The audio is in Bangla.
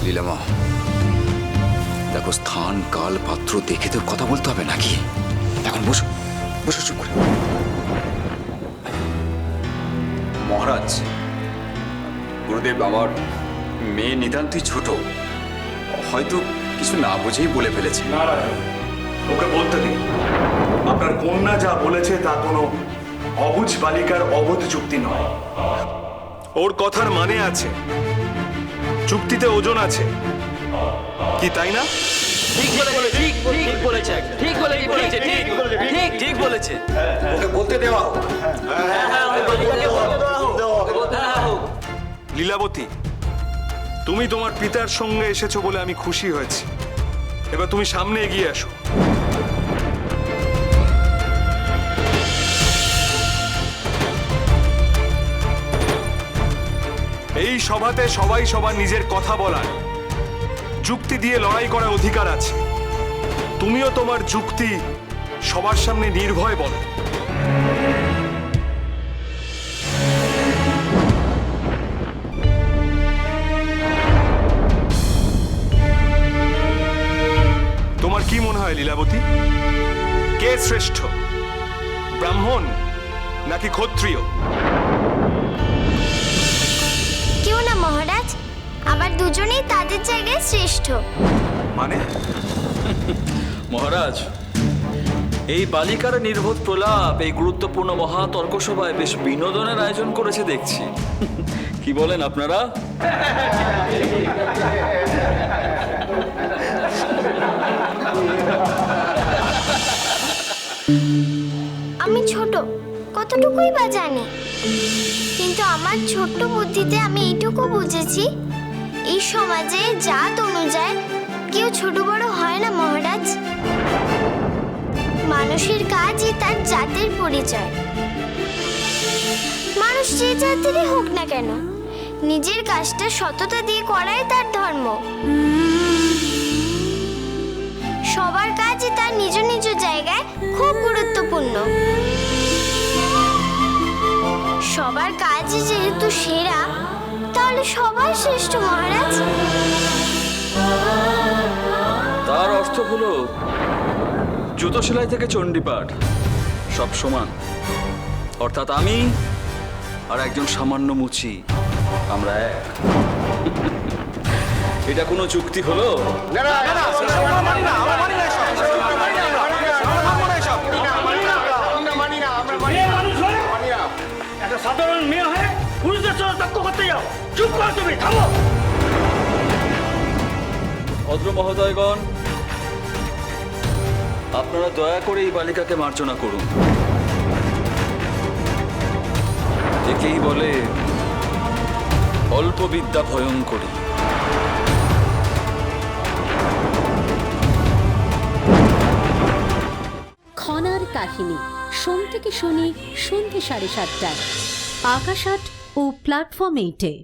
লীলামা, দেখো স্থান কাল পাত্র দেখে তো কথা বলতে হবে নাকি? এখন বসো, বসো চুপ করে। মহারাজ, গুরুদেব, আমার মেয়ে নিতান্তই ছোট, হয়তো কিছু না বুঝেই বলে ফেলেছে। না রাজা, ওকে বলতে দিন। আপনার কন্যা যা বলেছে তা কোনো অবুঝ বালিকার অবোধ যুক্তি নয়। ওর কথার মানে আছে, যুক্তিতে ওজন আছে, কি তাই না? ঠিক বলেছে, ঠিক বলেছে। ওকে বলতে দেওয়া হোক। লীলাবতী, তুমি তোমার পিতার সঙ্গে এসেছো বলে আমি খুশি হয়েছি। এবার তুমি সামনে এগিয়ে আসো। এই সভাতে সবাই সবার নিজের কথা বলার, যুক্তি দিয়ে লড়াই করার অধিকার আছে। তুমিও তোমার যুক্তি সবার সামনে নির্ভয় বলো। তোমার কি মনে হয় লীলাবতী, কে শ্রেষ্ঠ, ব্রাহ্মণ নাকি ক্ষত্রিয়? কেউ না মহারাজ, আবার দুজনেই তাদের জায়গায় শ্রেষ্ঠ। মানে মহারাজ, এই বালিকার নির্বোধ প্রলাপ এই গুরুত্বপূর্ণ মহাতর্ক সভায় বেশ বিনোদনের আয়োজন করেছে দেখছি। কি বলেন আপনারা? আমি ছোট, কতটুকুই বা জানি, কিন্তু আমার ছোট্ট বুদ্ধিতে আমি এইটুকু বুঝেছি, এই সমাজে জাত অনুযায়ী কেউ ছোট বড় হয় না মহারাজ। মানুষের কাজই তার জাতের পরিচয়। মানুষ যে জাতেরই হোক না কেন, নিজের কাজটা সততা দিয়ে করাই তার ধর্ম। সবার কাজই তার নিজ নিজ জায়গায় খুব গুরুত্বপূর্ণ। সবার কাজই যেহেতু সেরা, তাহলে সবাই শ্রেষ্ঠ মহারাজ। তার অর্থ হলো জুতো সেলাই থেকে চণ্ডীপাঠ সব সমান, অর্থাৎ আমি আর একজন সামান্য মুচি, আমরা এক। এটা কোনো যুক্তি হলো? একটা সাধারণ মেয়ে হয়ে পুরুষদের সঙ্গে তর্ক করতে যাও? চুপ করো, তুমি থামো। ভদ্র মহোদয়গণ, আপনারা দয়া করে এই বালিকাকে মার্জনা করুন। একেই বলে অল্প বিদ্যা ভয়ঙ্করী। খনার কাহিনী, সোম থেকে শনি সন্ধ্যে 7:30টায় আকাশ আট ও প্ল্যাটফর্ম 8-এ।